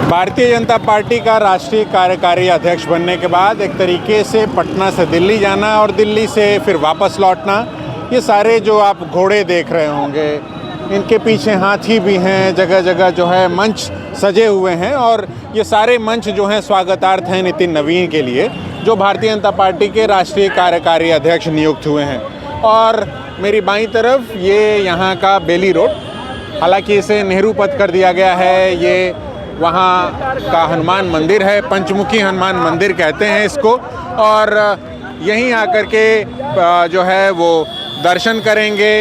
Bharatiya Janata party का राष्ट्रीय कार्यकारी अध्यक्ष बनने के बाद एक तरीके से पटना से दिल्ली जाना और दिल्ली से फिर वापस लौटना, ये सारे जो आप घोड़े देख रहे होंगे, इनके पीछे हाथी भी हैं, जगह जगह जो है मंच सजे हुए हैं। और ये सारे मंच जो हैं स्वागतार्थ हैं नितिन नवीन के लिए, जो भारतीय जनता पार्टी के राष्ट्रीय कार्यकारी अध्यक्ष नियुक्त हुए हैं। और मेरी बाईं तरफ ये यहाँ का बेली रोड, हालांकि इसे नेहरू पथ कर दिया गया है। ये वहाँ का हनुमान मंदिर है, पंचमुखी हनुमान मंदिर कहते हैं इसको। और यहीं आकर के जो है वो दर्शन करेंगे।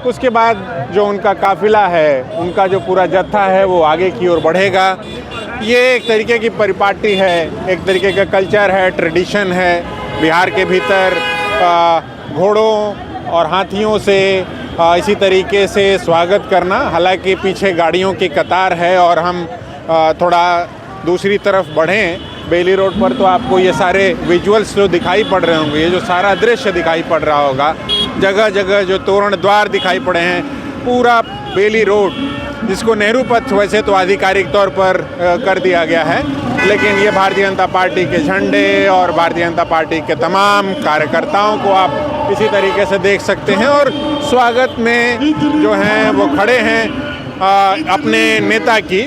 उसके बाद जो उनका काफिला है, उनका जो पूरा जत्था है, वो आगे की ओर बढ़ेगा। ये एक तरीके की परिपाटी है, एक तरीके का कल्चर है, ट्रेडिशन है बिहार के भीतर। घोड़ों और हाथियों से इसी तरीके से स्वागत करना। हालांकि पीछे गाड़ियों की कतार है और हम थोड़ा दूसरी तरफ बढ़ें बेली रोड पर, तो आपको ये सारे विजुअल्स जो दिखाई पड़ रहे होंगे, ये जो सारा दृश्य दिखाई पड़ रहा होगा, जगह जगह जो तोरण द्वार दिखाई पड़े हैं, पूरा बेली रोड, जिसको नेहरू पथ वैसे तो आधिकारिक तौर पर कर दिया गया है, लेकिन ये भारतीय जनता पार्टी के झंडे और भारतीय जनता पार्टी के तमाम कार्यकर्ताओं को आप इसी तरीके से देख सकते हैं। और स्वागत में जो हैं वो खड़े हैं अपने नेता की,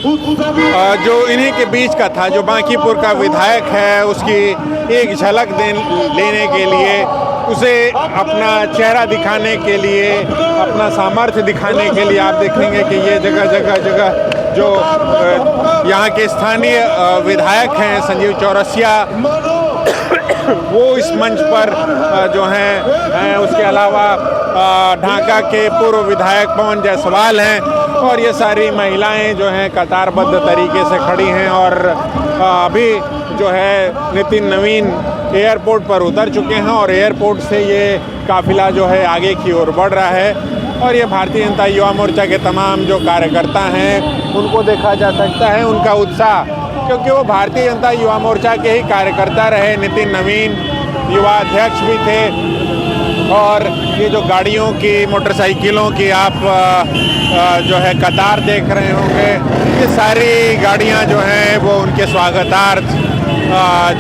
जो इन्हीं के बीच का था, जो बांकीपुर का विधायक है, उसकी एक झलक लेने के लिए, उसे अपना चेहरा दिखाने के लिए, अपना सामर्थ्य दिखाने के लिए आप देखेंगे कि ये जगह जो यहाँ के स्थानीय विधायक हैं संजीव चौरसिया, वो इस मंच पर जो हैं। उसके अलावा ढाका के पूर्व विधायक पवन जायसवाल हैं। और ये सारी महिलाएं जो हैं कतारबद्ध तरीके से खड़ी हैं। और अभी जो है नितिन नवीन एयरपोर्ट पर उतर चुके हैं और एयरपोर्ट से ये काफिला जो है आगे की ओर बढ़ रहा है। और ये भारतीय जनता युवा मोर्चा के तमाम जो कार्यकर्ता हैं, उनको देखा जा सकता है उनका उत्साह, क्योंकि वो भारतीय जनता युवा मोर्चा के ही कार्यकर्ता रहे। नितिन नवीन युवा अध्यक्ष भी थे। और ये जो गाड़ियों की, मोटरसाइकिलों की आप जो है कतार देख रहे होंगे, ये सारी गाड़ियां जो हैं वो उनके स्वागतार्थ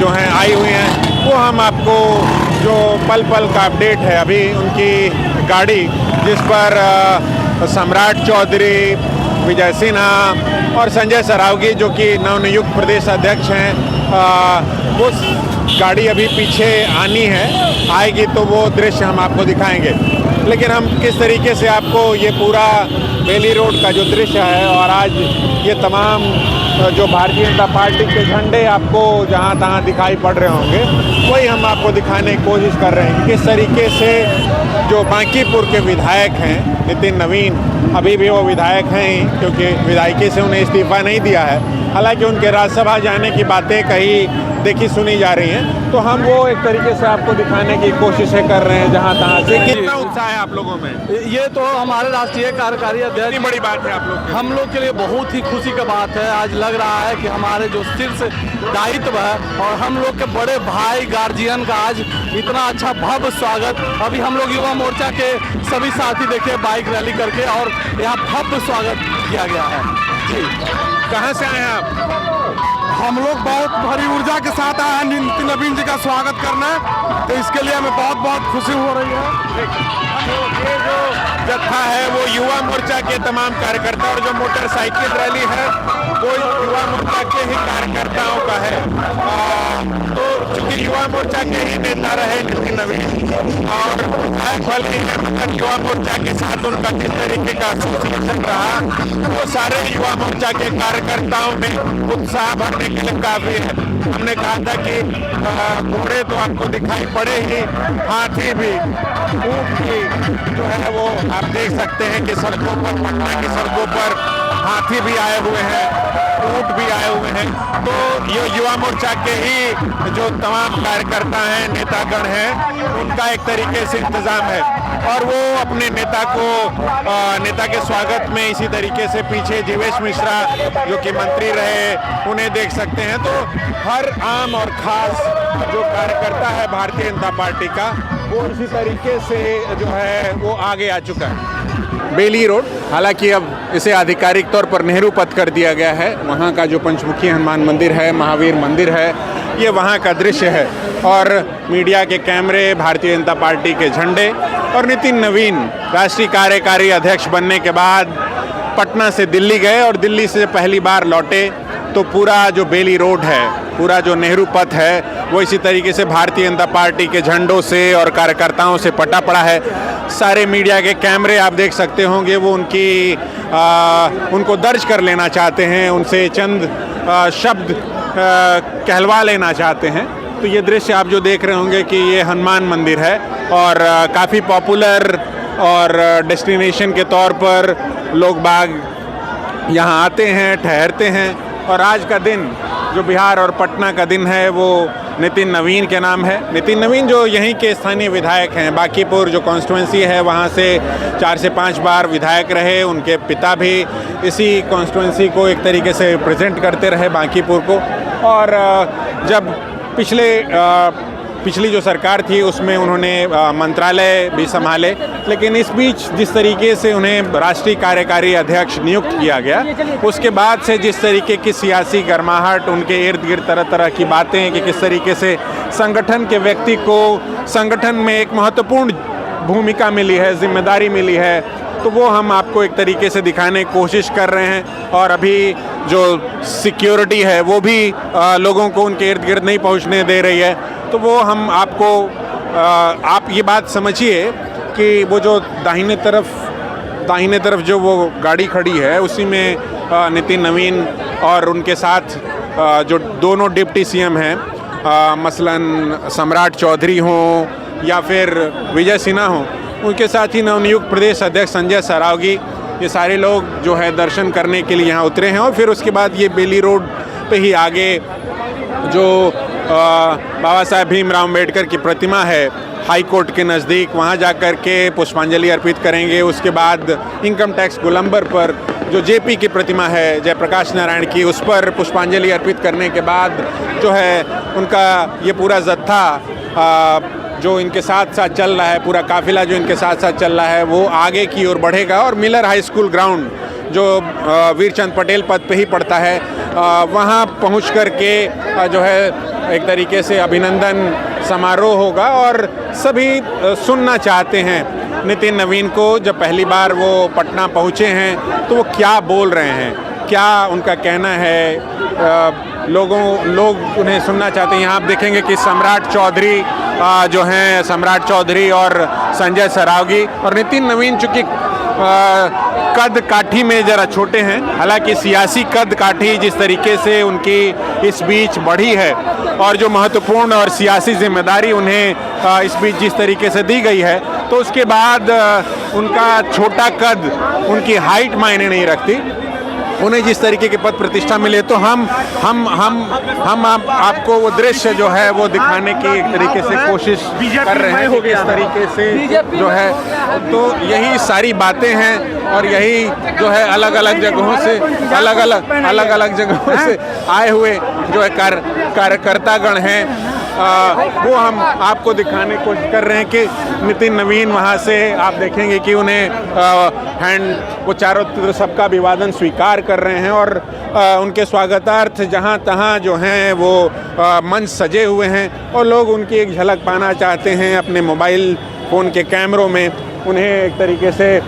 जो हैं आई हुई हैं। वो हम आपको जो पल पल का अपडेट है, अभी उनकी गाड़ी जिस पर सम्राट चौधरी, विजय सिन्हा और संजय सरावगी जो कि नवनियुक्त प्रदेश अध्यक्ष हैं, वो गाड़ी अभी पीछे आनी है, आएगी तो वो दृश्य हम आपको दिखाएंगे। लेकिन हम किस तरीके से आपको ये पूरा बेली रोड का जो दृश्य है, और आज ये तमाम जो भारतीय जनता पार्टी के झंडे आपको जहाँ तहाँ दिखाई पड़ रहे होंगे, वही हम आपको दिखाने की कोशिश कर रहे हैं। किस तरीके से जो बांकीपुर के विधायक हैं नितिन नवीन, अभी भी वो विधायक हैं ही, क्योंकि विधायकी से उन्हें इस्तीफा नहीं दिया है। हालांकि उनके राज्यसभा जाने की बातें कहीं देखी सुनी जा रही हैं, तो हम वो एक तरीके से आपको दिखाने की कोशिशें कर रहे हैं जहां तहां से। कितना उत्साह है आप लोगों में? ये तो हमारे राष्ट्रीय कार्यकारी अध्यक्ष, बड़ी बात है आप लोग के। हम लोग के लिए बहुत ही खुशी का बात है। आज लग रहा है कि हमारे जो शीर्ष दायित्व है और हम लोग के बड़े भाई गार्जियन का आज इतना अच्छा भव्य स्वागत। अभी हम लोग युवा मोर्चा के सभी साथी देखे बाइक रैली करके, और यहाँ भव्य स्वागत किया गया है। जी, कहाँ से आए हैं आप? हम लोग बहुत भरी ऊर्जा के साथ आए हैं नितिन नवीन जी का स्वागत करना, तो इसके लिए हमें बहुत बहुत खुशी हो रही है। ये जो जत्था है वो युवा मोर्चा के तमाम कार्यकर्ता, और जो मोटरसाइकिल रैली है वो युवा मोर्चा के ही कार्यकर्ताओं का है। तो चूंकि युवा मोर्चा के ही नेता रहे नितिन नवीन, और फल युवा मोर्चा के साथ उनका किस तरीके का एसोसिएशन रहा, वो सारे युवा मोर्चा के कार्यकर्ताओं में उत्साह भरने के लिए काफी है। हमने कहा था कि घोड़े तो आपको दिखाई पड़े ही, हाथी भी, ऊंट भी जो है वो आप देख सकते हैं कि सड़कों पर, पटना की सड़कों पर हाथी भी आए हुए हैं, ऊंट भी आए हुए हैं। तो ये युवा मोर्चा के ही जो तमाम कार्यकर्ता हैं, नेतागण हैं, उनका एक तरीके से इंतजाम है। और वो अपने नेता को, नेता के स्वागत में इसी तरीके से पीछे जीवेश मिश्रा जो कि मंत्री रहे, उन्हें देख सकते हैं। तो हर आम और खास जो कार्यकर्ता है भारतीय जनता पार्टी का, वो इसी तरीके से जो है वो आगे आ चुका है। बेली रोड, हालांकि अब इसे आधिकारिक तौर पर नेहरू पथ कर दिया गया है। वहाँ का जो पंचमुखी हनुमान मंदिर है, महावीर मंदिर है, ये वहाँ का दृश्य है। और मीडिया के कैमरे, भारतीय जनता पार्टी के झंडे और नितिन नवीन राष्ट्रीय कार्यकारी अध्यक्ष बनने के बाद पटना से दिल्ली गए और दिल्ली से पहली बार लौटे तो पूरा जो बेली रोड है, पूरा जो नेहरू पथ है, वो इसी तरीके से भारतीय जनता पार्टी के झंडों से और कार्यकर्ताओं से पटा पड़ा है। सारे मीडिया के कैमरे आप देख सकते होंगे, वो उनको दर्ज कर लेना चाहते हैं, उनसे चंद शब्द कहलवा लेना चाहते हैं। तो ये दृश्य आप जो देख रहे होंगे कि ये हनुमान मंदिर है और काफ़ी पॉपुलर और डेस्टिनेशन के तौर पर लोग बाग यहाँ आते हैं, ठहरते हैं। और आज का दिन जो बिहार और पटना का दिन है वो नितिन नवीन के नाम है। नितिन नवीन जो यहीं के स्थानीय विधायक हैं, बांकीपुर जो कॉन्स्टिट्यूंसी है वहाँ से 4 से 5 बार विधायक रहे। उनके पिता भी इसी कॉन्स्टिट्यूंसी को एक तरीके से रिप्रेजेंट करते रहे, बांकीपुर को। और जब पिछली जो सरकार थी उसमें उन्होंने मंत्रालय भी संभाले, लेकिन इस बीच जिस तरीके से उन्हें राष्ट्रीय कार्यकारी अध्यक्ष नियुक्त किया गया, उसके बाद से जिस तरीके की सियासी गर्माहट, उनके इर्द गिर्द तरह तरह की बातें कि किस तरीके से संगठन के व्यक्ति को संगठन में एक महत्वपूर्ण भूमिका मिली है, जिम्मेदारी मिली है, तो वो हम आपको एक तरीके से दिखाने की कोशिश कर रहे हैं। और अभी जो सिक्योरिटी है वो भी लोगों को उनके इर्द गिर्द नहीं पहुंचने दे रही है, तो वो हम आपको आप ये बात समझिए कि वो जो दाहिने तरफ जो वो गाड़ी खड़ी है उसी में नितिन नवीन और उनके साथ जो दोनों डिप्टी सीएम हैं, मसलन सम्राट चौधरी हों या फिर विजय सिन्हा हों, उनके साथ ही नवनियुक्त प्रदेश अध्यक्ष संजय सरावगी, ये सारे लोग जो है दर्शन करने के लिए यहाँ उतरे हैं। और फिर उसके बाद ये बेली रोड पे ही आगे जो बाबा साहेब भीमराव अम्बेडकर की प्रतिमा है हाई कोर्ट के नज़दीक, वहाँ जा कर के पुष्पांजलि अर्पित करेंगे। उसके बाद इनकम टैक्स गोलंबर पर जो जेपी की प्रतिमा है जयप्रकाश नारायण की, उस पर पुष्पांजलि अर्पित करने के बाद जो है उनका ये पूरा जत्था जो इनके साथ साथ चल रहा है, पूरा काफिला जो इनके साथ साथ चल रहा है, वो आगे की ओर बढ़ेगा। और मिलर हाई स्कूल ग्राउंड जो वीरचंद पटेल पथ पे ही पड़ता है, वहाँ पहुँच कर के जो है एक तरीके से अभिनंदन समारोह होगा। और सभी सुनना चाहते हैं नितिन नवीन को, जब पहली बार वो पटना पहुँचे हैं तो वो क्या बोल रहे हैं, क्या उनका कहना है, लोग उन्हें सुनना चाहते हैं। यहाँ आप देखेंगे कि सम्राट चौधरी जो हैं, सम्राट चौधरी और संजय सरावगी और नितिन नवीन चूँकि कद काठी में ज़रा छोटे हैं, हालांकि सियासी कद काठी जिस तरीके से उनकी इस बीच बढ़ी है और जो महत्वपूर्ण और सियासी जिम्मेदारी उन्हें इस बीच जिस तरीके से दी गई है, तो उसके बाद उनका छोटा कद, उनकी हाइट मायने नहीं रखती। उन्हें जिस तरीके के पद प्रतिष्ठा मिले, तो हम आपको वो दृश्य जो है वो दिखाने की एक तरीके से कोशिश कर रहे हैं कि इस तरीके से जो है, तो यही सारी बातें हैं और यही जो है अलग अलग जगहों से आए हुए जो है कार्यकर्तागण हैं, वो हम आपको दिखाने की कोशिश कर रहे हैं कि नितिन नवीन वहाँ से आप देखेंगे कि उन्हें वो चारों तरफ सबका अभिवादन स्वीकार कर रहे हैं और उनके स्वागतार्थ जहाँ तहाँ जो हैं वो मंच सजे हुए हैं और लोग उनकी एक झलक पाना चाहते हैं अपने मोबाइल फ़ोन के कैमरों में, उन्हें एक तरीके से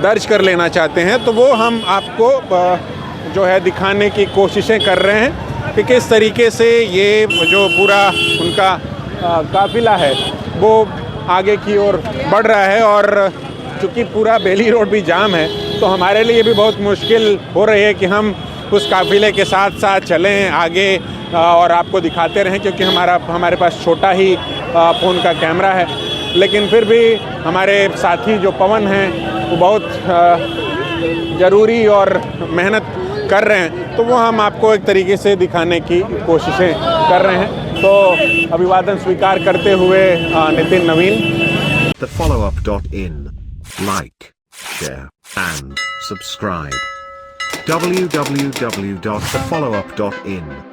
दर्ज कर लेना चाहते हैं। तो वो हम आपको जो है दिखाने की कोशिशें कर रहे हैं कि किस तरीके से ये जो पूरा उनका काफिला है वो आगे की ओर बढ़ रहा है। और चूँकि पूरा बेली रोड भी जाम है, तो हमारे लिए भी बहुत मुश्किल हो रही है कि हम उस काफिले के साथ साथ चलें आगे और आपको दिखाते रहें, क्योंकि हमारे पास छोटा ही फ़ोन का कैमरा है। लेकिन फिर भी हमारे साथी जो पवन हैं वो बहुत ज़रूरी और मेहनत कर रहे हैं, तो वो हम आपको एक तरीके से दिखाने की कोशिशें कर रहे हैं। तो अभिवादन स्वीकार करते हुए नितिन नवीन। thefollowup.in. Like, share and subscribe. www.thefollowup.in